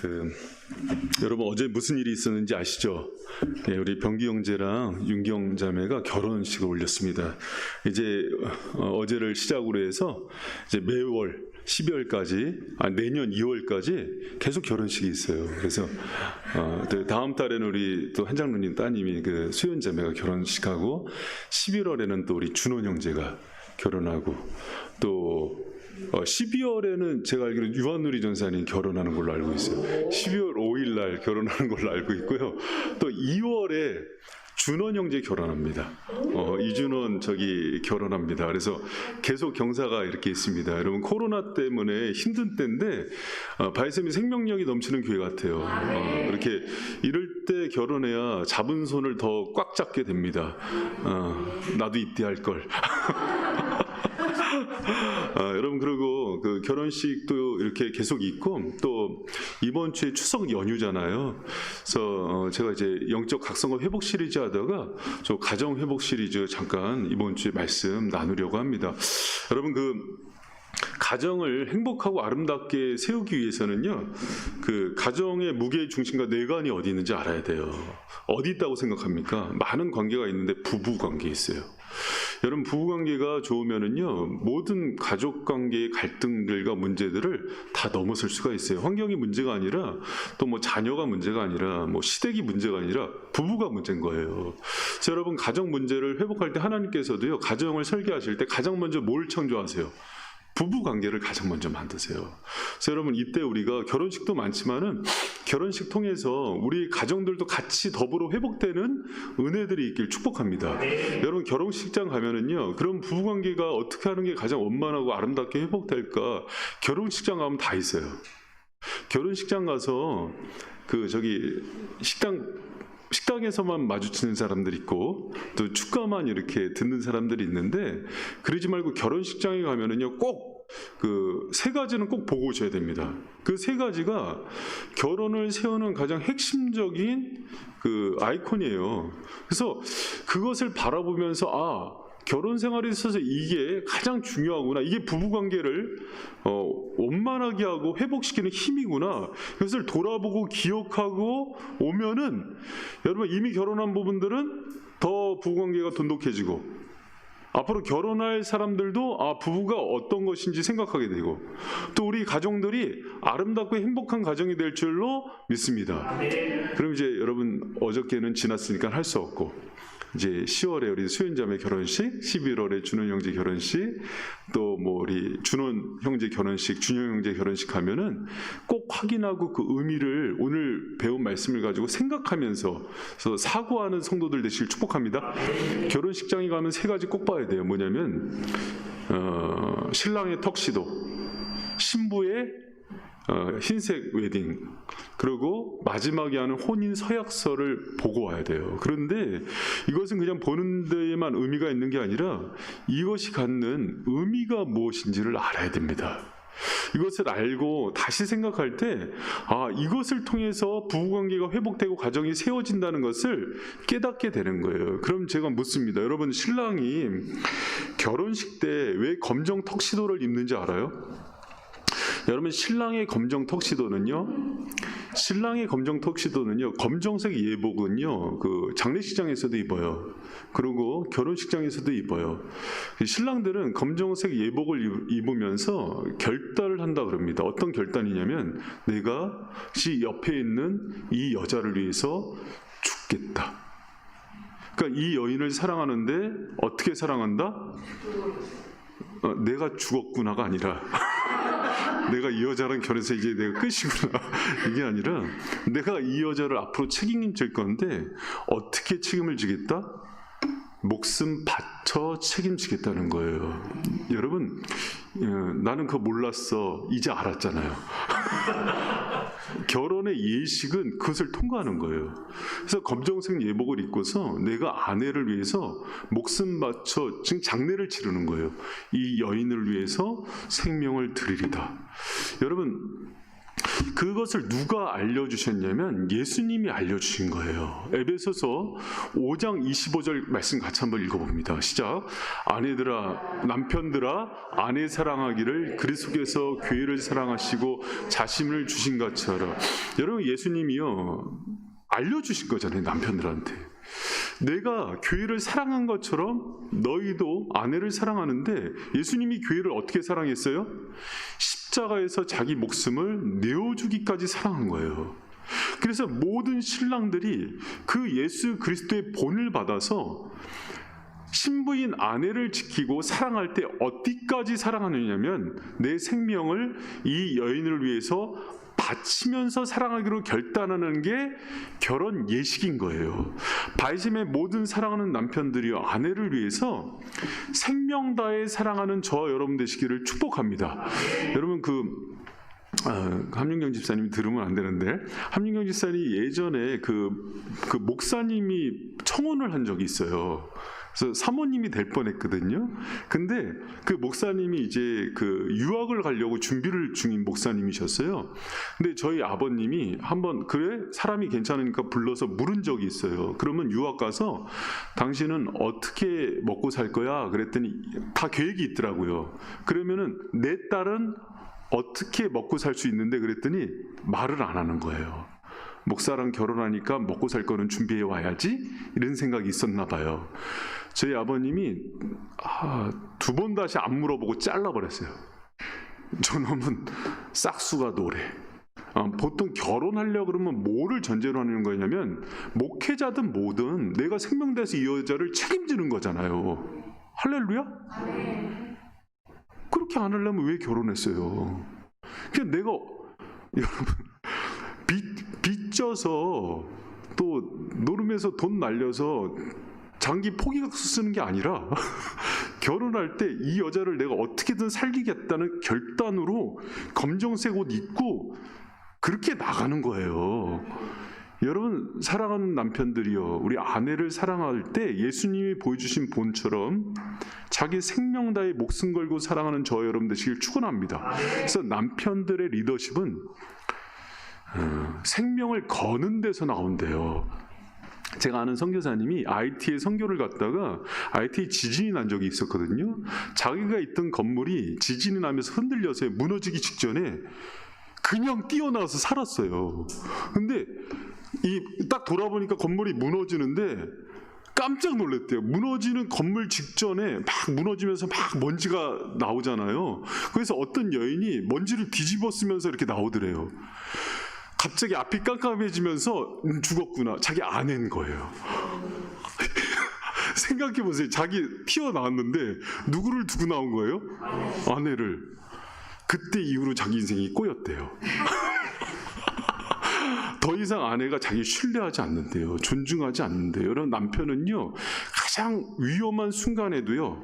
그, 여러분 어제 무슨 일이 있었는지 아시죠? 네, 우리 병기 형제랑 윤경 자매가 결혼식을 올렸습니다. 이제 어제를 시작으로 해서 이제 매월 12월까지, 내년 2월까지 계속 결혼식이 있어요. 그래서 다음 달에는 우리 또 한장로님 따님이 그 수연 자매가 결혼식하고 11월에는 또 우리 준원 형제가 결혼하고 또 12월에는 제가 알기로 유한누리 전사님 결혼하는 걸로 알고 있어요. 12월 5일 날 결혼하는 걸로 알고 있고요. 또 2월에 준원 형제 결혼합니다. 이준원 저기 결혼합니다. 그래서 계속 경사가 이렇게 있습니다. 여러분 코로나 때문에 힘든 때인데 바이쌤이 생명력이 넘치는 교회 같아요. 이렇게 이럴 때 결혼해야 잡은 손을 더 꽉 잡게 됩니다. 나도 이때 할 걸. 여러분 그리고 그 결혼식도 이렇게 계속 있고 또 이번 주에 추석 연휴잖아요. 그래서 제가 이제 영적 각성과 회복 시리즈 하다가 저 가정 회복 시리즈 잠깐 이번 주에 말씀 나누려고 합니다. 여러분 그 가정을 행복하고 아름답게 세우기 위해서는요, 그 가정의 무게 중심과 내관이 어디 있는지 알아야 돼요. 어디 있다고 생각합니까? 많은 관계가 있는데 부부 관계에 있어요. 여러분 부부관계가 좋으면은요 모든 가족관계의 갈등들과 문제들을 다 넘어설 수가 있어요. 환경이 문제가 아니라 또 뭐 자녀가 문제가 아니라 뭐 시댁이 문제가 아니라 부부가 문제인 거예요. 그래서 여러분 가정 문제를 회복할 때 하나님께서도요 가정을 설계하실 때 가장 먼저 뭘 창조하세요? 부부 관계를 가장 먼저 만드세요. 그래서 여러분 이때 우리가 결혼식도 많지만은 결혼식 통해서 우리 가정들도 같이 더불어 회복되는 은혜들이 있길 축복합니다. 여러분 결혼식장 가면은요 그런 부부 관계가 어떻게 하는 게 가장 원만하고 아름답게 회복될까 결혼식장 가면 다 있어요. 결혼식장 가서 그 저기 식당에서만 마주치는 사람들이 있고 또 축가만 이렇게 듣는 사람들이 있는데 그러지 말고 결혼식장에 가면은요 꼭 그 세 가지는 꼭 보고 오셔야 됩니다. 그 세 가지가 결혼을 세우는 가장 핵심적인 그 아이콘이에요. 그래서 그것을 바라보면서 결혼 생활에 있어서 이게 가장 중요하구나. 이게 부부관계를 원만하게 하고 회복시키는 힘이구나. 이것을 돌아보고 기억하고 오면은 여러분 이미 결혼한 부분들은 더 부부관계가 돈독해지고 앞으로 결혼할 사람들도 부부가 어떤 것인지 생각하게 되고 또 우리 가정들이 아름답고 행복한 가정이 될 줄로 믿습니다. 그럼 이제 여러분 어저께는 지났으니까 할 수 없고 이제 10월에 우리 수연자매 결혼식, 11월에 준원 형제 결혼식, 또 뭐 우리 준원 형제 결혼식, 준영 형제 결혼식 하면은 꼭 확인하고 그 의미를 오늘 배운 말씀을 가지고 생각하면서 그래서 사고하는 성도들 되시길 축복합니다. 결혼식장에 가면 세 가지 꼭 봐야 돼요. 뭐냐면 신랑의 턱시도, 신부의 흰색 웨딩, 그리고 마지막에 하는 혼인 서약서를 보고 와야 돼요. 그런데 이것은 그냥 보는 데에만 의미가 있는 게 아니라 이것이 갖는 의미가 무엇인지를 알아야 됩니다. 이것을 알고 다시 생각할 때 이것을 통해서 부부관계가 회복되고 가정이 세워진다는 것을 깨닫게 되는 거예요. 그럼 제가 묻습니다. 여러분 신랑이 결혼식 때 왜 검정 턱시도를 입는지 알아요? 여러분 신랑의 검정 턱시도는요 검정색 예복은요 그 장례식장에서도 입어요. 그리고 결혼식장에서도 입어요. 신랑들은 검정색 예복을 입으면서 결단을 한다 그럽니다. 어떤 결단이냐면 내가 옆에 있는 이 여자를 위해서 죽겠다. 그러니까 이 여인을 사랑하는데 어떻게 사랑한다? 내가 죽었구나가 아니라 내가 이 여자랑 결혼해서 이제 내가 끝이구나 이게 아니라 내가 이 여자를 앞으로 책임질 건데 어떻게 책임을 지겠다? 목숨 바쳐 책임지겠다는 거예요. 여러분 나는 그거 몰랐어. 이제 알았잖아요. 결혼의 예식은 그것을 통과하는 거예요. 그래서 검정색 예복을 입고서 내가 아내를 위해서 목숨 바쳐 지금 장례를 치르는 거예요. 이 여인을 위해서 생명을 드리리다. 여러분 그것을 누가 알려주셨냐면 예수님이 알려주신 거예요. 에베소서 5장 25절 말씀 같이 한번 읽어봅니다. 시작. 아내들아, 남편들아, 아내 사랑하기를 그리스도께서 교회를 사랑하시고 자신을 주신 같이 하라. 여러분, 예수님이요 알려주신 거잖아요. 남편들한테 내가 교회를 사랑한 것처럼 너희도 아내를 사랑하는데, 예수님이 교회를 어떻게 사랑했어요? 십자가에서 자기 목숨을 내어주기까지 사랑한 거예요. 그래서 모든 신랑들이 그 예수 그리스도의 본을 받아서 신부인 아내를 지키고 사랑할 때 어디까지 사랑하느냐면 내 생명을 이 여인을 위해서 바치면서 사랑하기로 결단하는 게 결혼 예식인 거예요. 바이즘의 모든 사랑하는 남편들이요, 아내를 위해서 생명 다해 사랑하는 저 여러분 되시기를 축복합니다. 여러분, 함윤경 집사님이 들으면 안 되는데, 함윤경 집사님이 예전에 그 목사님이 청혼을 한 적이 있어요. 그래서 사모님이 될 뻔했거든요. 근데 그 목사님이 이제 그 유학을 가려고 준비를 중인 목사님이셨어요. 근데 저희 아버님이 한번 그래 사람이 괜찮으니까 불러서 물은 적이 있어요. 그러면 유학 가서 당신은 어떻게 먹고 살 거야? 그랬더니 다 계획이 있더라고요. 그러면은 내 딸은 어떻게 먹고 살 수 있는데, 그랬더니 말을 안 하는 거예요. 목사랑 결혼하니까 먹고 살 거는 준비해 와야지, 이런 생각이 있었나 봐요. 저희 아버님이 2번 다시 안 물어보고 잘라버렸어요. 저놈은 싹수가 노래. 보통 결혼하려고 그러면 뭐를 전제로 하는 거냐면 목회자든 뭐든 내가 생명대에서 이 여자를 책임지는 거잖아요. 할렐루야? 그렇게 안 하려면 왜 결혼했어요? 그냥 내가, 여러분, 빚져서 또 노름에서 돈 날려서 장기 포기각서 쓰는 게 아니라 결혼할 때 이 여자를 내가 어떻게든 살리겠다는 결단으로 검정색 옷 입고 그렇게 나가는 거예요. 여러분, 사랑하는 남편들이요, 우리 아내를 사랑할 때 예수님이 보여주신 본처럼 자기 생명 다해 목숨 걸고 사랑하는 저 여러분 되시길 축원합니다. 그래서 남편들의 리더십은 생명을 거는 데서 나온대요. 제가 아는 선교사님이 IT에 선교를 갔다가 IT 지진이 난 적이 있었거든요. 자기가 있던 건물이 지진이 나면서 흔들려서 무너지기 직전에 그냥 뛰어나와서 살았어요. 근데 딱 돌아보니까 건물이 무너지는데 깜짝 놀랐대요. 무너지는 건물 직전에 막 무너지면서 막 먼지가 나오잖아요. 그래서 어떤 여인이 먼지를 뒤집어 쓰면서 이렇게 나오더래요. 갑자기 앞이 깜깜해지면서 죽었구나. 자기 아내인 거예요. 생각해보세요. 자기 튀어나왔는데 누구를 두고 나온 거예요? 아내를. 그때 이후로 자기 인생이 꼬였대요. 더 이상 아내가 자기 신뢰하지 않는데요. 존중하지 않는데요. 여러분, 남편은요, 가장 위험한 순간에도요,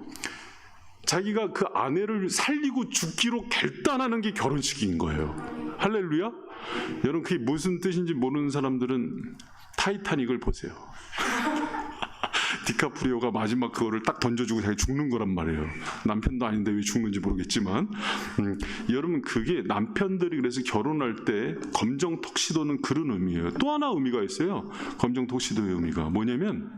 자기가 그 아내를 살리고 죽기로 결단하는 게 결혼식인 거예요. 할렐루야? 여러분, 그게 무슨 뜻인지 모르는 사람들은 타이타닉을 보세요. 디카프리오가 마지막 그거를 딱 던져주고 자기 죽는 거란 말이에요. 남편도 아닌데 왜 죽는지 모르겠지만, 여러분, 그게 남편들이 그래서 결혼할 때 검정 턱시도는 그런 의미예요. 또 하나 의미가 있어요. 검정 턱시도의 의미가 뭐냐면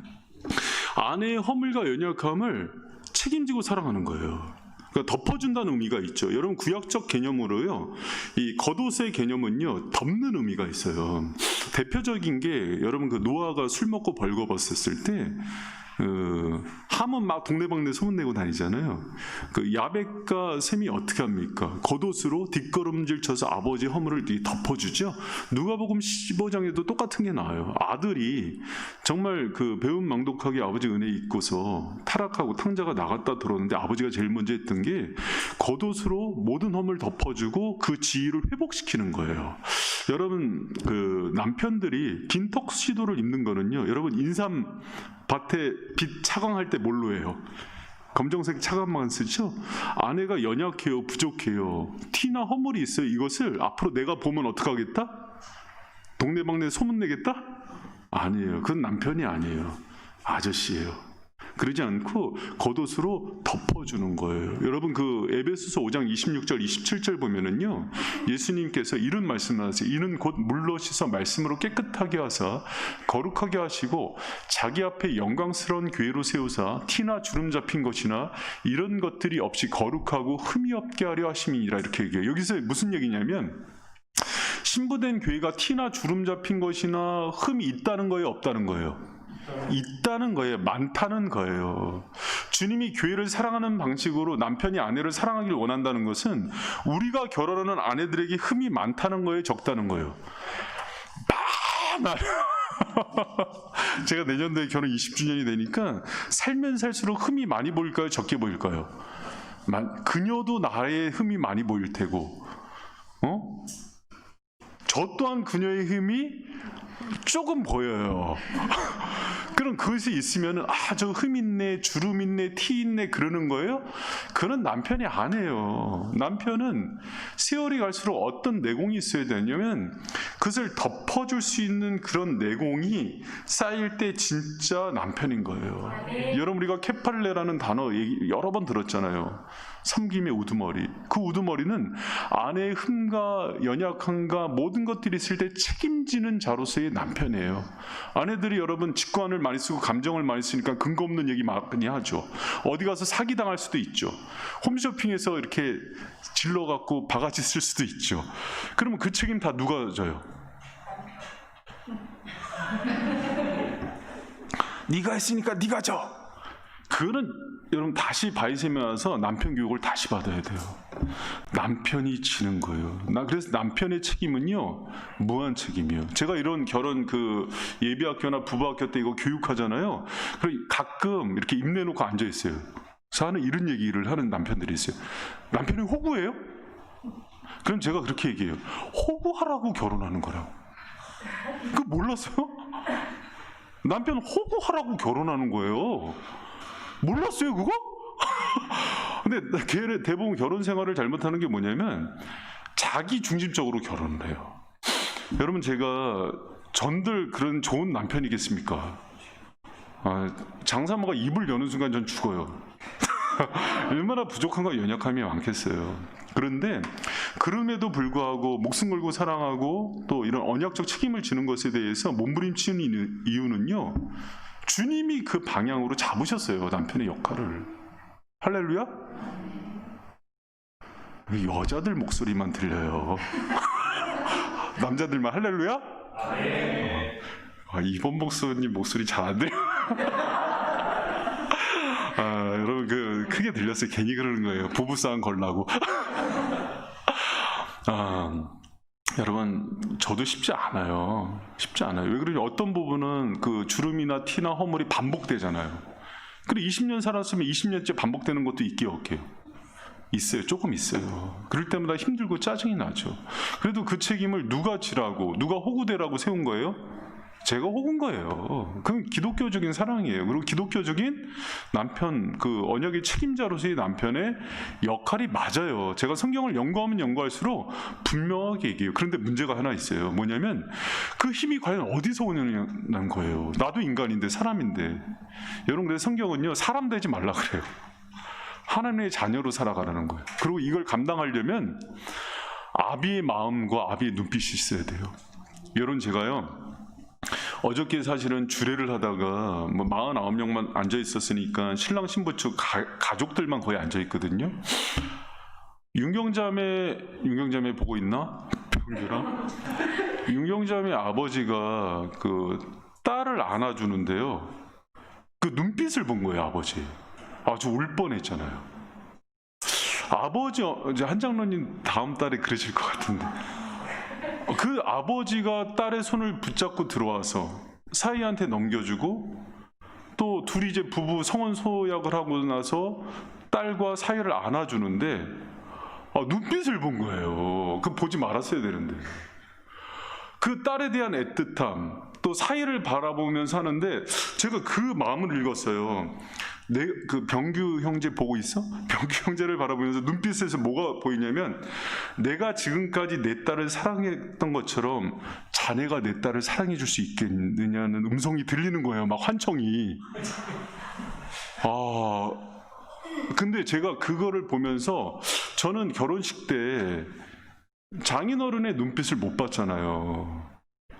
아내의 허물과 연약함을 책임지고 사랑하는 거예요. 그러니까 덮어준다는 의미가 있죠. 여러분, 구약적 개념으로요, 이 겉옷의 개념은요, 덮는 의미가 있어요. 대표적인 게, 여러분, 그 노아가 술 먹고 벌거벗었을 때 함은 막 동네방네 소문내고 다니잖아요. 그 야벳과 셈이 어떻게 합니까? 겉옷으로 뒷걸음질 쳐서 아버지 허물을 덮어주죠. 누가복음 15장에도 똑같은 게 나와요. 아들이 정말 그 배은망덕하게 아버지 은혜 잊고서 타락하고 탕자가 나갔다 들어오는데 아버지가 제일 먼저 했던 게 겉옷으로 모든 허물 덮어주고 그 지위를 회복시키는 거예요. 여러분, 그 남편들이 긴 턱시도를 입는 거는요, 여러분, 인삼 밭에 빛 차광할 때 뭘로 해요? 검정색 차광만 쓰죠? 아내가 연약해요, 부족해요, 티나 허물이 있어요. 이것을 앞으로 내가 보면 어떡하겠다? 동네방네 소문내겠다? 아니에요. 그건 남편이 아니에요. 아저씨예요. 그러지 않고 겉옷으로 덮어주는 거예요. 여러분 그 에베소서 5장 26절 27절 보면은요, 예수님께서 이런 말씀을 하세요. 이는 곧 물로 씻어 말씀으로 깨끗하게 하사 거룩하게 하시고 자기 앞에 영광스러운 교회로 세우사 티나 주름 잡힌 것이나 이런 것들이 없이 거룩하고 흠이 없게 하려 하심이니라. 이렇게 얘기해요. 여기서 무슨 얘기냐면 신부된 교회가 티나 주름 잡힌 것이나 흠이 있다는 거예요, 없다는 거예요? 있다는 거예요. 많다는 거예요. 주님이 교회를 사랑하는 방식으로 남편이 아내를 사랑하길 원한다는 것은 우리가 결혼하는 아내들에게 흠이 많다는 거예요, 적다는 거예요? 많아요. 제가 내년도에 결혼 20주년이 되니까 살면 살수록 흠이 많이 보일까요, 적게 보일까요? 그녀도 나의 흠이 많이 보일 테고, 저 또한 그녀의 흠이 조금 보여요. 그럼 그것이 있으면 저 흠 있네, 주름 있네, 티 있네 그러는 거예요? 그건 남편이 안 해요. 남편은 세월이 갈수록 어떤 내공이 있어야 되냐면 그것을 덮어줄 수 있는 그런 내공이 쌓일 때 진짜 남편인 거예요. 여러분 우리가 케팔레라는 단어 여러 번 들었잖아요. 섬김의 우두머리. 그 우두머리는 아내의 흠과 연약함과 모든 것들이 있을 때 책임지는 자로서의 남편이에요. 아내들이 여러분 직관을 많이 쓰고 감정을 많이 쓰니까 근거 없는 얘기 많이 하죠. 어디 가서 사기당할 수도 있죠. 홈쇼핑에서 이렇게 질러갖고 바가지 쓸 수도 있죠. 그러면 그 책임 다 누가 져요? 네가 했으니까 네가 져. 그거는 여러분 다시 바이셈에 와서 남편 교육을 다시 받아야 돼요. 남편이 지는 거예요. 그래서 남편의 책임은요 무한 책임이에요. 제가 이런 결혼 그 예비학교나 부부학교 때 이거 교육하잖아요. 그리고 가끔 이렇게 입 내놓고 앉아 있어요. 그래서 하는 이런 얘기를 하는 남편들이 있어요. 남편이 호구예요? 그럼 제가 그렇게 얘기해요. 호구하라고 결혼하는 거라고. 그거 몰랐어요? 남편 호구하라고 결혼하는 거예요. 몰랐어요 그거? 근데 대부분 결혼 생활을 잘못하는 게 뭐냐면 자기 중심적으로 결혼을 해요. 여러분 제가 전들 그런 좋은 남편이겠습니까? 장사모가 입을 여는 순간 전 죽어요. 얼마나 부족함과 연약함이 많겠어요. 그런데 그럼에도 불구하고 목숨 걸고 사랑하고 또 이런 언약적 책임을 지는 것에 대해서 몸부림치는 이유는요, 주님이 그 방향으로 잡으셨어요. 남편의 역할을. 할렐루야? 여자들 목소리만 들려요. 남자들만 할렐루야? 이번 목사님 목소리 잘 안 들려요. 여러분 크게 들렸어요. 괜히 그러는 거예요. 부부싸움 걸라고. 여러분 저도 쉽지 않아요. 쉽지 않아요. 왜 그러냐면 어떤 부분은 그 주름이나 티나 허물이 반복되잖아요. 그리고 20년 살았으면 20년째 반복되는 것도 있게 없게요. 있어요. 조금 있어요. 그럴 때마다 힘들고 짜증이 나죠. 그래도 그 책임을 누가 지라고, 누가 호구되라고 세운 거예요? 제가 호구인 거예요. 그건 기독교적인 사랑이에요. 그리고 기독교적인 남편, 그 언약의 책임자로서의 남편의 역할이 맞아요. 제가 성경을 연구하면 연구할수록 분명하게 얘기해요. 그런데 문제가 하나 있어요. 뭐냐면 그 힘이 과연 어디서 오느냐는 거예요. 나도 인간인데, 사람인데. 여러분, 그래서 성경은요, 사람 되지 말라 그래요. 하나님의 자녀로 살아가라는 거예요. 그리고 이걸 감당하려면 아비의 마음과 아비의 눈빛이 있어야 돼요. 여러분, 제가요, 어저께 사실은 주례를 하다가 49명만 앉아 있었으니까 신랑 신부 측 가족들만 거의 앉아 있거든요. 윤경자매 보고 있나? 병규랑 윤경자매 아버지가 그 딸을 안아주는데요. 그 눈빛을 본 거예요, 아버지. 아주 울 뻔했잖아요. 아버지, 이제 한장로님 다음 달에 그러실 것 같은데. 그 아버지가 딸의 손을 붙잡고 들어와서 사이한테 넘겨주고 또 둘이 이제 부부 성혼 소약을 하고 나서 딸과 사이를 안아주는데 눈빛을 본 거예요. 그 보지 말았어야 되는데. 그 딸에 대한 애틋함, 또 사이를 바라보면서 하는데 제가 그 마음을 읽었어요. 그 병규 형제 보고 있어? 병규 형제를 바라보면서 눈빛에서 뭐가 보이냐면 내가 지금까지 내 딸을 사랑했던 것처럼 자네가 내 딸을 사랑해 줄 수 있겠느냐는 음성이 들리는 거예요. 막 환청이. 근데 제가 그거를 보면서 저는 결혼식 때 장인어른의 눈빛을 못 봤잖아요.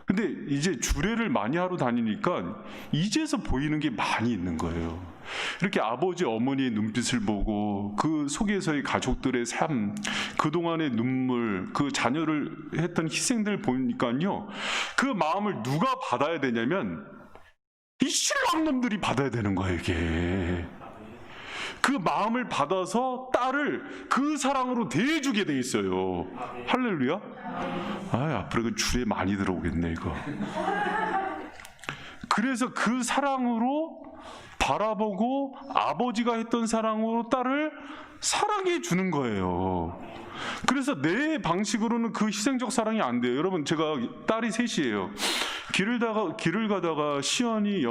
근데 이제 주례를 많이 하러 다니니까 이제서 보이는 게 많이 있는 거예요. 이렇게 아버지, 어머니의 눈빛을 보고 그 속에서의 가족들의 삶, 그동안의 눈물, 그 자녀를 했던 희생들 보니까요. 그 마음을 누가 받아야 되냐면 이 신랑놈들이 받아야 되는 거예요, 이게. 그 마음을 받아서 딸을 그 사랑으로 대해주게 돼 있어요. 할렐루야. 앞으로 그 주례 많이 들어오겠네 이거. 그래서 그 사랑으로 바라보고 아버지가 했던 사랑으로 딸을 사랑해 주는 거예요. 그래서 내 방식으로는 그 희생적 사랑이 안 돼요. 여러분, 제가 딸이 셋이에요. 길을 가다가 시연이,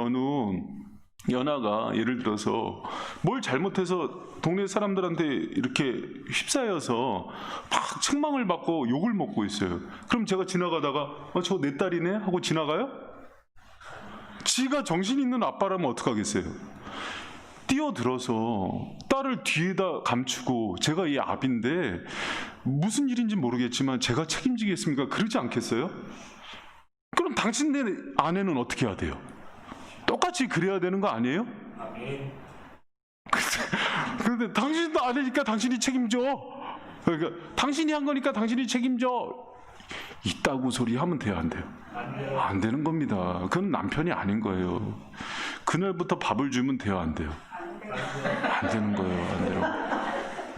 연아가 예를 들어서 뭘 잘못해서 동네 사람들한테 이렇게 휩싸여서 막 책망을 받고 욕을 먹고 있어요. 그럼 제가 지나가다가 저거 내 딸이네 하고 지나가요? 지가 정신 있는 아빠라면 어떡하겠어요? 뛰어들어서 딸을 뒤에다 감추고 제가 이 아비인데 무슨 일인지 모르겠지만 제가 책임지겠습니까? 그러지 않겠어요? 그럼 당신네 아내는 어떻게 해야 돼요? 똑같이 그래야 되는 거 아니에요? 근데 당신도 아내니까 당신이 책임져. 그러니까 당신이 한 거니까 당신이 책임져. 이따구 소리 하면 돼요, 안 돼요? 안 되는 겁니다. 그건 남편이 아닌 거예요. 그날부터 밥을 주면 돼요, 안 돼요? 안 되는 거예요, 안 돼요.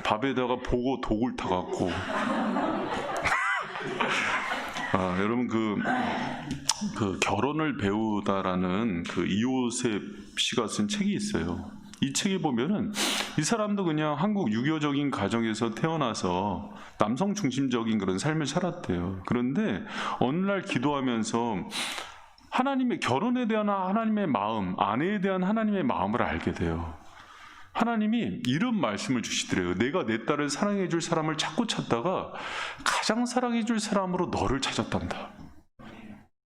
밥에다가 보고 독을 타갖고. 여러분 그 결혼을 배우다라는 그 이요셉 씨가 쓴 책이 있어요. 이 책에 보면은 이 사람도 그냥 한국 유교적인 가정에서 태어나서 남성 중심적인 그런 삶을 살았대요. 그런데 어느 날 기도하면서 하나님의 결혼에 대한 하나님의 마음, 아내에 대한 하나님의 마음을 알게 돼요. 하나님이 이런 말씀을 주시더래요. 내가 내 딸을 사랑해 줄 사람을 찾고 찾다가 가장 사랑해 줄 사람으로 너를 찾았단다.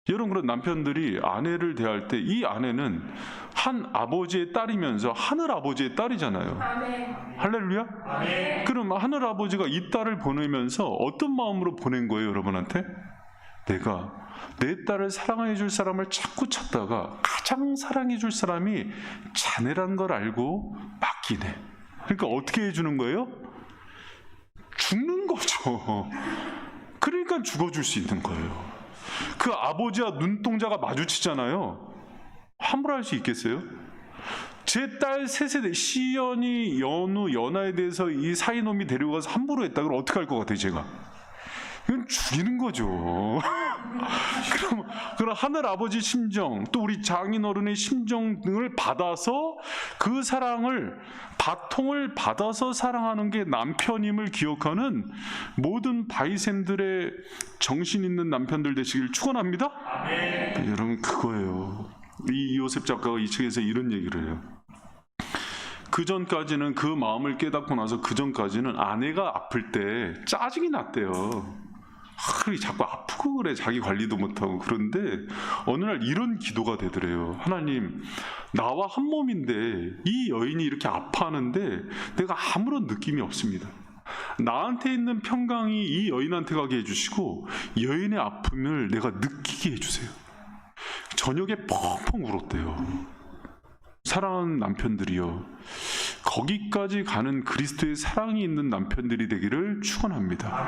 여러분, 그런 남편들이 아내를 대할 때 이 아내는 한 아버지의 딸이면서 하늘 아버지의 딸이잖아요. 할렐루야? 그럼 하늘 아버지가 이 딸을 보내면서 어떤 마음으로 보낸 거예요, 여러분한테? 내가 내 딸을 사랑해 줄 사람을 자꾸 찾다가 가장 사랑해 줄 사람이 자네란 걸 알고 맡기네. 그러니까 어떻게 해주는 거예요? 죽는 거죠. 그러니까 죽어줄 수 있는 거예요. 그 아버지와 눈동자가 마주치잖아요. 함부로 할 수 있겠어요? 제 딸 세세대 시연이, 연우, 연아에 대해서 이 사이놈이 데려가서 함부로 했다. 그럼 어떻게 할 것 같아요, 제가? 이건 죽이는 거죠. 그럼 하늘 아버지 심정, 또 우리 장인어른의 심정 등을 받아서 그 사랑을, 바통을 받아서 사랑하는 게 남편임을 기억하는 모든 바이샘들의 정신 있는 남편들 되시길 축원합니다. 여러분, 그거예요. 이 요셉 작가가 이 책에서 이런 얘기를 해요. 그 전까지는, 그 마음을 깨닫고 나서 그 전까지는 아내가 아플 때 짜증이 났대요. 자꾸 아프고 그래, 자기 관리도 못하고. 그런데 어느 날 이런 기도가 되더래요. 하나님, 나와 한 몸인데 이 여인이 이렇게 아파하는데 내가 아무런 느낌이 없습니다. 나한테 있는 평강이 이 여인한테 가게 해주시고 여인의 아픔을 내가 느끼게 해주세요. 저녁에 펑펑 울었대요. 사랑하는 남편들이요, 거기까지 가는 그리스도의 사랑이 있는 남편들이 되기를 축원합니다.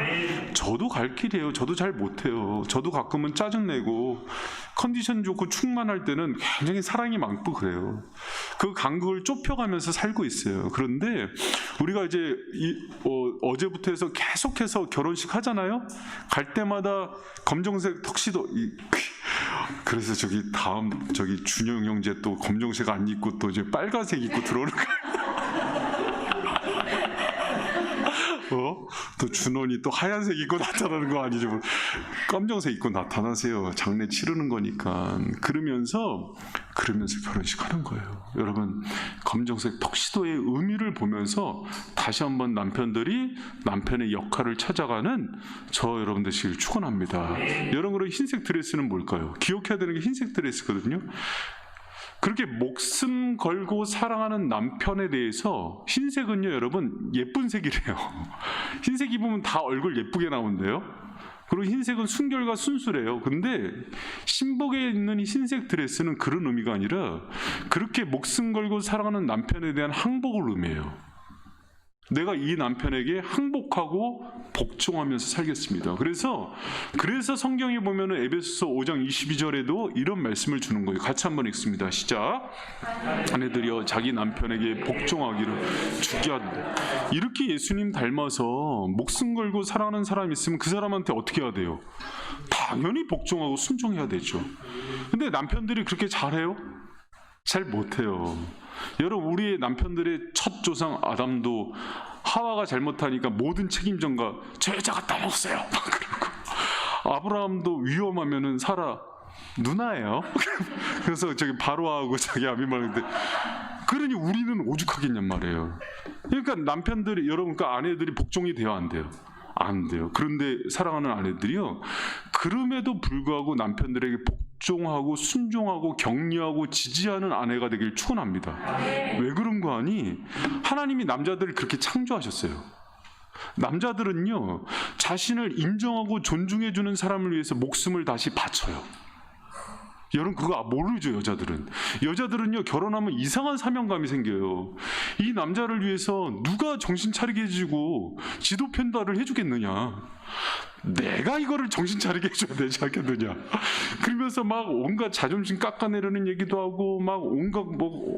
저도 갈 길이에요. 저도 잘 못해요. 저도 가끔은 짜증내고 컨디션 좋고 충만할 때는 굉장히 사랑이 많고 그래요. 그 간극을 좁혀가면서 살고 있어요. 그런데 우리가 이제 어제부터 해서 계속해서 결혼식 하잖아요. 갈 때마다 검정색 턱시도, 그래서 저기 준영 형제 또 검정색 안 입고 또 이제 빨간색 입고 들어오는 거예요. 또 준원이 또 하얀색 입고 나타나는 거 아니죠? 검정색 입고 나타나세요. 장례 치르는 거니까. 그러면서 결혼식 하는 거예요. 여러분, 검정색 턱시도의 의미를 보면서 다시 한번 남편들이 남편의 역할을 찾아가는 저 여러분 되시길 축원합니다. 여러분, 그럼 흰색 드레스는 뭘까요? 기억해야 되는 게 흰색 드레스거든요. 그렇게 목숨 걸고 사랑하는 남편에 대해서 흰색은요, 여러분 예쁜 색이래요. 흰색 입으면 다 얼굴 예쁘게 나온대요. 그리고 흰색은 순결과 순수래요. 근데 신복에 있는 이 흰색 드레스는 그런 의미가 아니라 그렇게 목숨 걸고 사랑하는 남편에 대한 항복을 의미해요. 내가 이 남편에게 항복하고 복종하면서 살겠습니다. 그래서 성경에 보면은 에베소서 5장 22절에도 이런 말씀을 주는 거예요. 같이 한번 읽습니다. 시작. 아내들이여 자기 남편에게 복종하기를 죽게 하는데, 이렇게 예수님 닮아서 목숨 걸고 사랑하는 사람이 있으면 그 사람한테 어떻게 해야 돼요? 당연히 복종하고 순종해야 되죠. 근데 남편들이 그렇게 잘해요? 잘 못해요. 여러분, 우리의 남편들의 첫 조상 아담도 하와가 잘못하니까 모든 책임 전가 저 여자가 따먹었어요 막 그러고, 아브라함도 위험하면은 사라 누나예요. 그래서 저기 바로하고 자기 아비멜렉인데, 그러니 우리는 오죽하겠냔 말이에요. 그러니까 남편들이, 여러분, 그러니까 아내들이 복종이 돼야 안 돼요? 안 돼요. 그런데 사랑하는 아내들이요, 그럼에도 불구하고 남편들에게 복종하고 순종하고 격려하고 지지하는 아내가 되길 축원합니다. 왜 그런 거 아니? 하나님이 남자들을 그렇게 창조하셨어요. 남자들은요, 자신을 인정하고 존중해주는 사람을 위해서 목숨을 다시 바쳐요. 여러분, 그거 모르죠. 여자들은요, 결혼하면 이상한 사명감이 생겨요. 이 남자를 위해서 누가 정신 차리게 해주고 지도 편달을 해주겠느냐, 내가 이거를 정신 차리게 해줘야 되지 않겠느냐, 그러면서 막 온갖 자존심 깎아내려는 얘기도 하고 막 온갖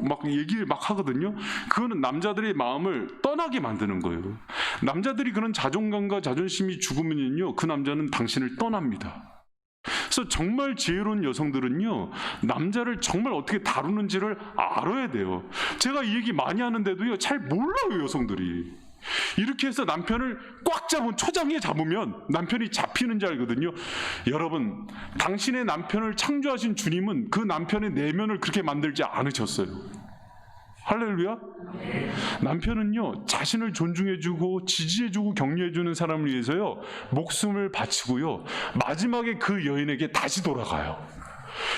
막 얘기를 막 하거든요. 그거는 남자들의 마음을 떠나게 만드는 거예요. 남자들이 그런 자존감과 자존심이 죽으면요, 그 남자는 당신을 떠납니다. 그래서 정말 지혜로운 여성들은요, 남자를 정말 어떻게 다루는지를 알아야 돼요. 제가 이 얘기 많이 하는데도요, 잘 몰라요, 여성들이. 이렇게 해서 남편을 꽉 잡은, 초장에 잡으면 남편이 잡히는 줄 알거든요. 여러분, 당신의 남편을 창조하신 주님은 그 남편의 내면을 그렇게 만들지 않으셨어요. 할렐루야. 남편은요, 자신을 존중해주고 지지해주고 격려해주는 사람을 위해서요, 목숨을 바치고요, 마지막에 그 여인에게 다시 돌아가요.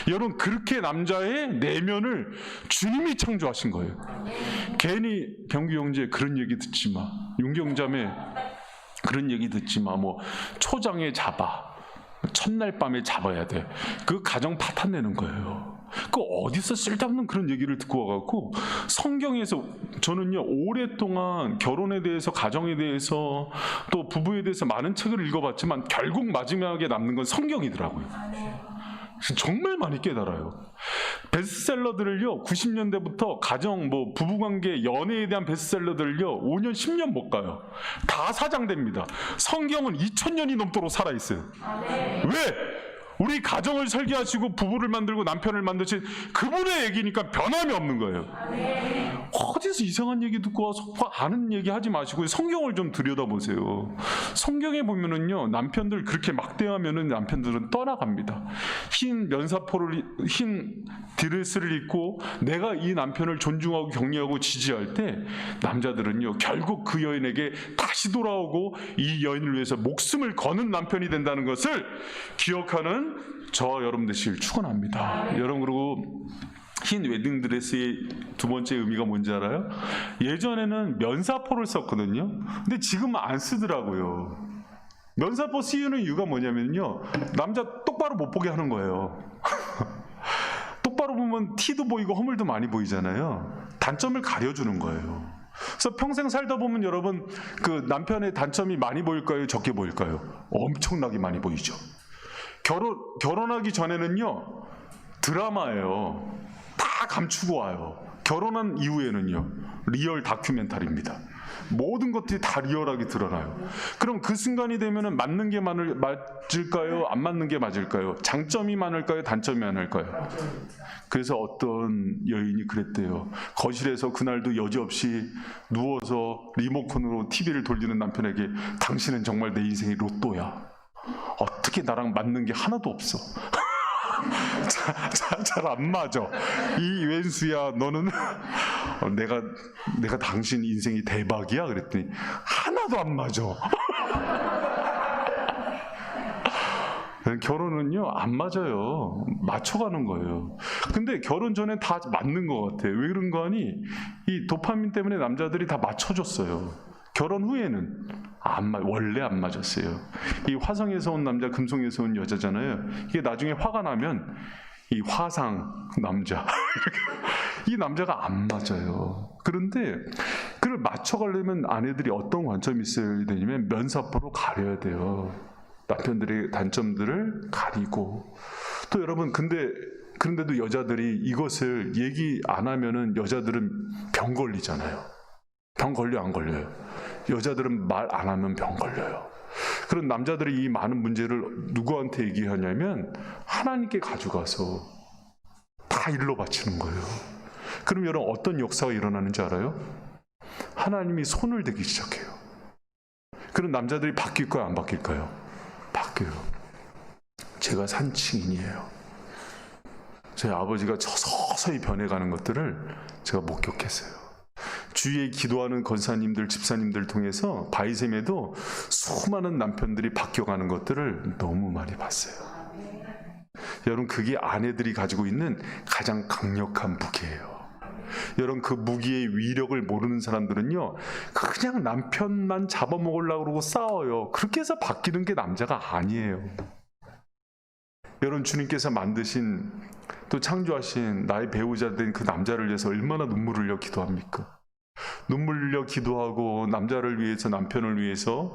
여러분, 그렇게 남자의 내면을 주님이 창조하신 거예요. 괜히 경규 형제 그런 얘기 듣지 마, 윤경자매 그런 얘기 듣지 마, 뭐 초장에 잡아, 첫날 밤에 잡아야 돼, 그 가정 파탄내는 거예요. 그 어디서 쓸데없는 그런 얘기를 듣고 와갖고, 성경에서 저는요, 오랫동안 결혼에 대해서, 가정에 대해서, 또 부부에 대해서 많은 책을 읽어봤지만 결국 마지막에 남는 건 성경이더라고요. 정말 많이 깨달아요. 베스트셀러들을요, 90년대부터 가정, 뭐 부부관계, 연애에 대한 베스트셀러들을요 5년 10년 못 가요. 다 사장됩니다. 성경은 2000년이 넘도록 살아있어요. 왜? 우리 가정을 설계하시고 부부를 만들고 남편을 만드신 그분의 얘기니까 변함이 없는 거예요. 어디서 이상한 얘기 듣고 와서 아는 얘기 하지 마시고 성경을 좀 들여다보세요. 성경에 보면은요, 남편들 그렇게 막대하면은 남편들은 떠나갑니다. 흰 면사포를, 흰 드레스를 입고 내가 이 남편을 존중하고 격려하고 지지할 때, 남자들은요, 결국 그 여인에게 다시 돌아오고 이 여인을 위해서 목숨을 거는 남편이 된다는 것을 기억하는 저와 여러분 되시길 축원합니다. 여러분, 그리고 흰 웨딩드레스의 두 번째 의미가 뭔지 알아요? 예전에는 면사포를 썼거든요. 근데 지금은 안 쓰더라고요. 면사포 쓰이는 이유가 뭐냐면요, 남자 똑바로 못 보게 하는 거예요. 똑바로 보면 티도 보이고 허물도 많이 보이잖아요. 단점을 가려주는 거예요. 그래서 평생 살다 보면 여러분, 그 남편의 단점이 많이 보일까요, 적게 보일까요? 엄청나게 많이 보이죠. 결혼하기 전에는요, 드라마예요. 다 감추고 와요. 결혼한 이후에는요, 리얼 다큐멘터리입니다. 모든 것들이 다 리얼하게 드러나요. 그럼 그 순간이 되면은 맞는 게 맞을까요? 안 맞는 게 맞을까요? 장점이 많을까요? 단점이 많을까요? 그래서 어떤 여인이 그랬대요. 거실에서 그날도 여지없이 누워서 리모컨으로 TV를 돌리는 남편에게, 당신은 정말 내 인생의 로또야. 어떻게 나랑 맞는 게 하나도 없어. 잘 안 맞아. 이 왼수야, 너는 내가 당신 인생이 대박이야 그랬더니 하나도 안 맞아. 결혼은요 안 맞아요. 맞춰가는 거예요. 근데 결혼 전에 다 맞는 것 같아요. 왜 그런 거 하니? 이 도파민 때문에 남자들이 다 맞춰줬어요. 결혼 후에는 원래 안 맞았어요. 이 화성에서 온 남자, 금성에서 온 여자잖아요. 이게 나중에 화가 나면 이 화상 남자 이 남자가 안 맞아요. 그런데 그걸 맞춰가려면 아내들이 어떤 관점이 있어야 되냐면 면사포로 가려야 돼요. 남편들의 단점들을 가리고. 또 여러분 그런데도 여자들이 이것을 얘기 안 하면은 여자들은 병 걸리잖아요. 병 걸려 안 걸려요? 여자들은 말 안 하면 병 걸려요. 그런 남자들이 이 많은 문제를 누구한테 얘기하냐면 하나님께 가져가서 다 일로 바치는 거예요. 그럼 여러분 어떤 역사가 일어나는지 알아요? 하나님이 손을 대기 시작해요. 그럼 남자들이 바뀔까요? 안 바뀔까요? 바뀌어요. 제가 산 증인이에요. 저희 아버지가 서서히 변해가는 것들을 제가 목격했어요. 주위에 기도하는 권사님들, 집사님들 통해서 바이셈에도 수많은 남편들이 바뀌어가는 것들을 너무 많이 봤어요. 여러분 그게 아내들이 가지고 있는 가장 강력한 무기예요. 여러분 그 무기의 위력을 모르는 사람들은요 그냥 남편만 잡아먹으려고 그러고 싸워요. 그렇게 해서 바뀌는 게 남자가 아니에요. 여러분 주님께서 만드신 또 창조하신 나의 배우자 된 그 남자를 위해서 얼마나 눈물을 흘려 기도합니까? 눈물 흘려 기도하고 남자를 위해서 남편을 위해서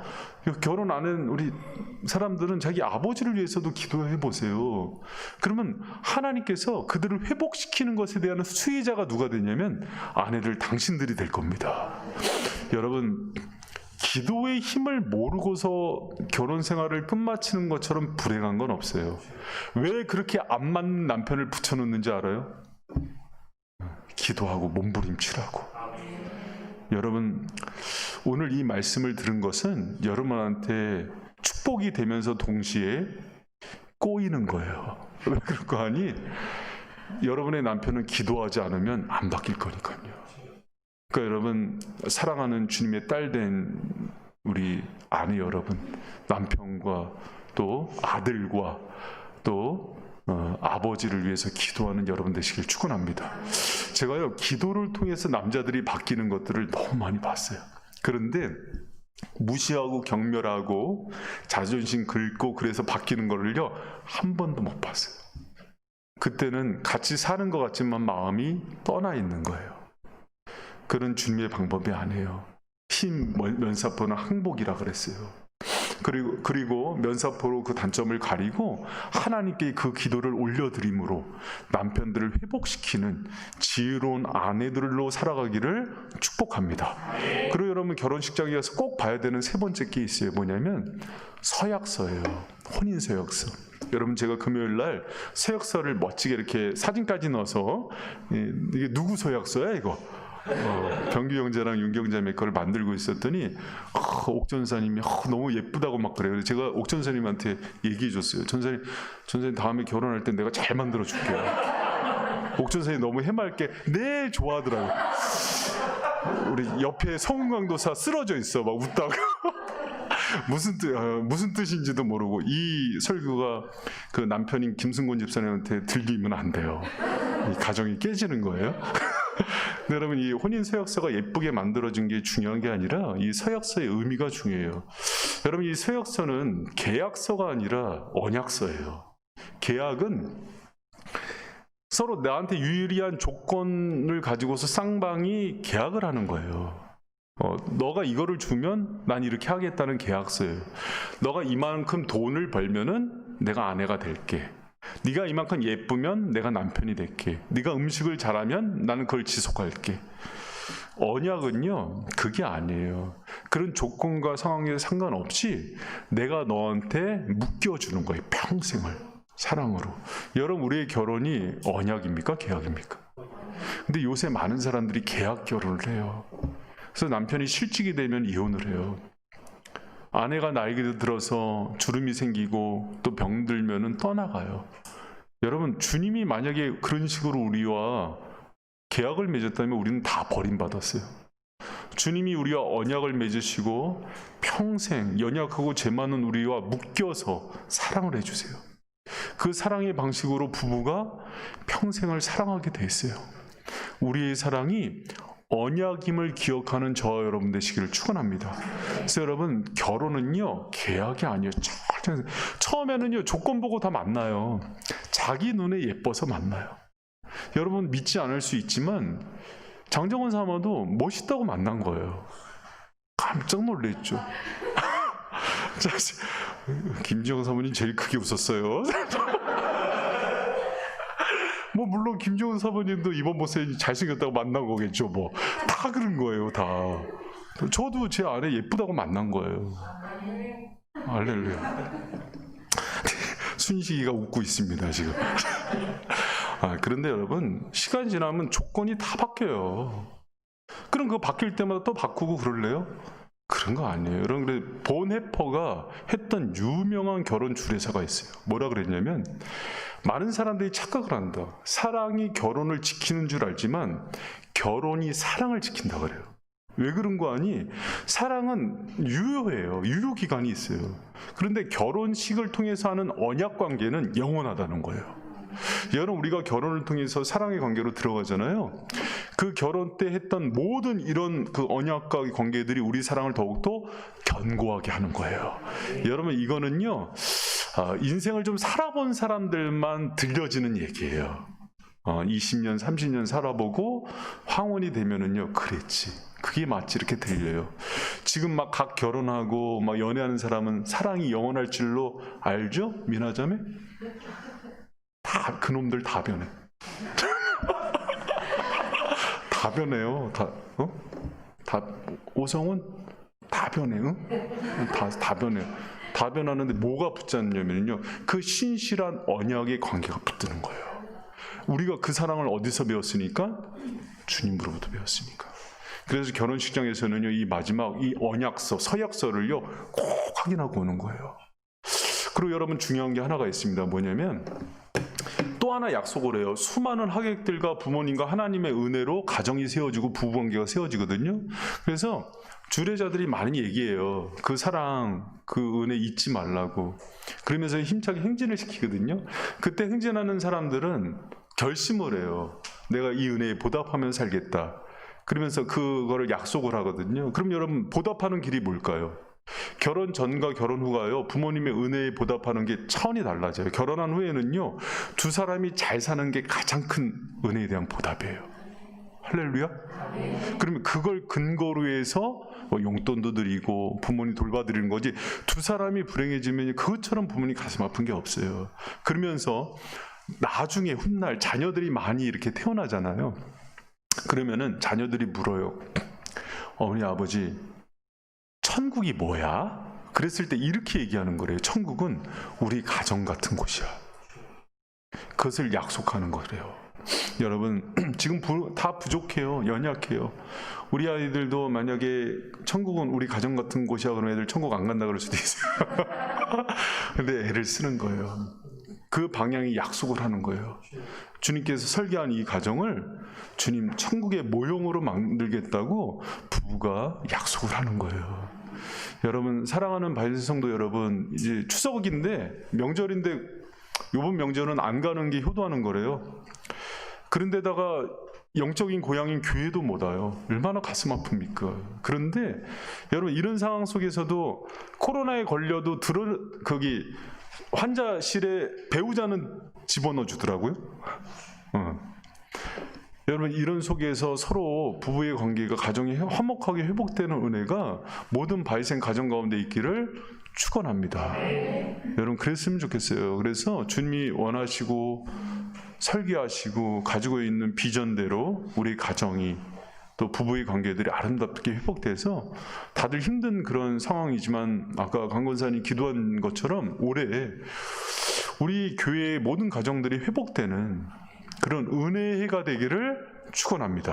결혼 안 한 우리 사람들은 자기 아버지를 위해서도 기도해 보세요. 그러면 하나님께서 그들을 회복시키는 것에 대한 수혜자가 누가 되냐면 아내들 당신들이 될 겁니다. 여러분 기도의 힘을 모르고서 결혼 생활을 끝마치는 것처럼 불행한 건 없어요. 왜 그렇게 안 맞는 남편을 붙여놓는지 알아요? 기도하고 몸부림치라고. 여러분 오늘 이 말씀을 들은 것은 여러분한테 축복이 되면서 동시에 꼬이는 거예요. 왜 그럴 거 아니? 여러분의 남편은 기도하지 않으면 안 바뀔 거니까요. 그러니까 여러분 사랑하는 주님의 딸 된 우리 아내 여러분, 남편과 또 아들과 또 아버지를 위해서 기도하는 여러분 되시길 축원합니다. 제가요 기도를 통해서 남자들이 바뀌는 것들을 너무 많이 봤어요. 그런데 무시하고 경멸하고 자존심 긁고 그래서 바뀌는 거를요 한 번도 못 봤어요. 그때는 같이 사는 것 같지만 마음이 떠나 있는 거예요. 그런 주님의 방법이 아니에요. 흰 면사포는 항복이라 그랬어요. 그리고 면사포로 그 단점을 가리고 하나님께 그 기도를 올려드림으로 남편들을 회복시키는 지혜로운 아내들로 살아가기를 축복합니다. 그리고 여러분 결혼식장에 가서 꼭 봐야 되는 세 번째 게 있어요. 뭐냐면 서약서예요. 혼인 서약서. 여러분 제가 금요일 날 서약서를 멋지게 이렇게 사진까지 넣어서 이게 누구 서약서야 이거? 병규 형제랑 윤경자매 거를 만들고 있었더니 옥전사님이 너무 예쁘다고 막 그래요. 그래서 제가 옥전사님한테 얘기해 줬어요. 전사님 다음에 결혼할 때 내가 잘 만들어 줄게요. 옥전사님 너무 해맑게 네 좋아하더라고요. 우리 옆에 성운강도사 쓰러져 있어 막 웃다가 무슨 뜻인지도 모르고 이 설교가 그 남편인 김승곤 집사님한테 들리면 안 돼요. 이 가정이 깨지는 거예요. 근데 여러분 이 혼인 서약서가 예쁘게 만들어진 게 중요한 게 아니라 이 서약서의 의미가 중요해요. 여러분 이 서약서는 계약서가 아니라 언약서예요. 계약은 서로 나한테 유리한 조건을 가지고서 쌍방이 계약을 하는 거예요. 너가 이거를 주면 난 이렇게 하겠다는 계약서예요. 너가 이만큼 돈을 벌면은 내가 아내가 될게. 네가 이만큼 예쁘면 내가 남편이 될게. 네가 음식을 잘하면 나는 그걸 지속할게. 언약은요 그게 아니에요. 그런 조건과 상황에 상관없이 내가 너한테 묶여주는 거예요. 평생을 사랑으로. 여러분 우리의 결혼이 언약입니까? 계약입니까? 근데 요새 많은 사람들이 계약 결혼을 해요. 그래서 남편이 실직이 되면 이혼을 해요. 아내가 나이가 들어서 주름이 생기고 또 병들면은 떠나가요. 여러분 주님이 만약에 그런 식으로 우리와 계약을 맺었다면 우리는 다 버림받았어요. 주님이 우리와 언약을 맺으시고 평생 연약하고 죄 많은 우리와 묶여서 사랑을 해주세요. 그 사랑의 방식으로 부부가 평생을 사랑하게 돼 있어요. 우리의 사랑이 언약임을 기억하는 저와 여러분 되시기를 축원합니다. 그래서 여러분, 결혼은요 계약이 아니에요. 처음에는요 조건 보고 다 만나요. 자기 눈에 예뻐서 만나요. 여러분 믿지 않을 수 있지만 장정원 사모도 멋있다고 만난 거예요. 깜짝 놀랐죠. 자, 김지영 사모님 제일 크게 웃었어요. 뭐 물론 김지영 사모님도 이번 모습이 잘생겼다고 만난 거겠죠. 뭐 다 그런 거예요. 다. 저도 제 아내 예쁘다고 만난 거예요. 할렐루야. 순식이가 웃고 있습니다 지금. 그런데 여러분, 시간 지나면 조건이 다 바뀌어요. 그럼 그거 바뀔 때마다 또 바꾸고 그럴래요? 그런 거 아니에요. 여러분, 그래 본해퍼가 했던 유명한 결혼 주례사가 있어요. 뭐라 그랬냐면, 많은 사람들이 착각을 한다. 사랑이 결혼을 지키는 줄 알지만 결혼이 사랑을 지킨다 그래요. 왜 그런 거 아니? 사랑은 유효해요. 유효 기간이 있어요. 그런데 결혼식을 통해서 하는 언약 관계는 영원하다는 거예요. 여러분, 우리가 결혼을 통해서 사랑의 관계로 들어가잖아요. 그 결혼 때 했던 모든 이런 그 언약과 관계들이 우리 사랑을 더욱더 견고하게 하는 거예요. 여러분, 이거는요 인생을 좀 살아본 사람들만 들려지는 얘기예요. 20년, 30년 살아보고 황혼이 되면은요, 그랬지. 그게 맞지, 이렇게 들려요. 지금 막 각 결혼하고 막 연애하는 사람은 사랑이 영원할 줄로 알죠? 미나자매? 다 그놈들 다 변해. 다 변해요. 다 오성은 다 변해. 응? 다 변해요. 다 변하는데 뭐가 붙잡냐면요, 그 신실한 언약의 관계가 붙드는 거예요. 우리가 그 사랑을 어디서 배웠으니까? 주님으로부터 배웠으니까. 그래서 결혼식장에서는요, 이 마지막 이 언약서, 서약서를요 꼭 확인하고 오는 거예요. 그리고 여러분, 중요한 게 하나가 있습니다. 뭐냐면 또 하나 약속을 해요. 수많은 하객들과 부모님과 하나님의 은혜로 가정이 세워지고 부부관계가 세워지거든요. 그래서 주례자들이 많이 얘기해요. 그 사랑, 그 은혜 잊지 말라고. 그러면서 힘차게 행진을 시키거든요. 그때 행진하는 사람들은 결심을 해요. 내가 이 은혜에 보답하면서 살겠다. 그러면서 그거를 약속을 하거든요. 그럼 여러분, 보답하는 길이 뭘까요? 결혼 전과 결혼 후가요, 부모님의 은혜에 보답하는 게 차원이 달라져요. 결혼한 후에는요, 두 사람이 잘 사는 게 가장 큰 은혜에 대한 보답이에요. 할렐루야? 그러면 그걸 근거로 해서 용돈도 드리고 부모님 돌봐드리는 거지, 두 사람이 불행해지면 그것처럼 부모님 가슴 아픈 게 없어요. 그러면서 나중에 훗날 자녀들이 많이 이렇게 태어나잖아요. 그러면은 자녀들이 물어요. 어머니, 아버지, 천국이 뭐야? 그랬을 때 이렇게 얘기하는 거래요. 천국은 우리 가정 같은 곳이야. 그것을 약속하는 거래요. 여러분, 지금 다 부족해요. 연약해요. 우리 아이들도 만약에 천국은 우리 가정 같은 곳이야 그러면 애들 천국 안 간다 그럴 수도 있어요. 근데 애를 쓰는 거예요. 그 방향이 약속을 하는 거예요. 주님께서 설계한 이 가정을 주님 천국의 모형으로 만들겠다고 부부가 약속을 하는 거예요. 여러분, 사랑하는 바이스 성도 여러분, 이제 추석인데, 명절인데 이번 명절은 안 가는 게 효도하는 거래요. 그런데다가 영적인 고향인 교회도 못 와요. 얼마나 가슴 아픕니까? 그런데 여러분, 이런 상황 속에서도 코로나에 걸려도 거기 환자실에 배우자는 집어넣어 주더라고요. 여러분, 이런 속에서 서로 부부의 관계가, 가정이 화목하게 회복되는 은혜가 모든 바이생 가정 가운데 있기를 축원합니다. 여러분, 그랬으면 좋겠어요. 그래서 주님이 원하시고 설계하시고 가지고 있는 비전대로 우리 가정이, 또 부부의 관계들이 아름답게 회복돼서, 다들 힘든 그런 상황이지만 아까 강 권사님 기도한 것처럼 올해 우리 교회의 모든 가정들이 회복되는 그런 은혜의 해가 되기를 축원합니다.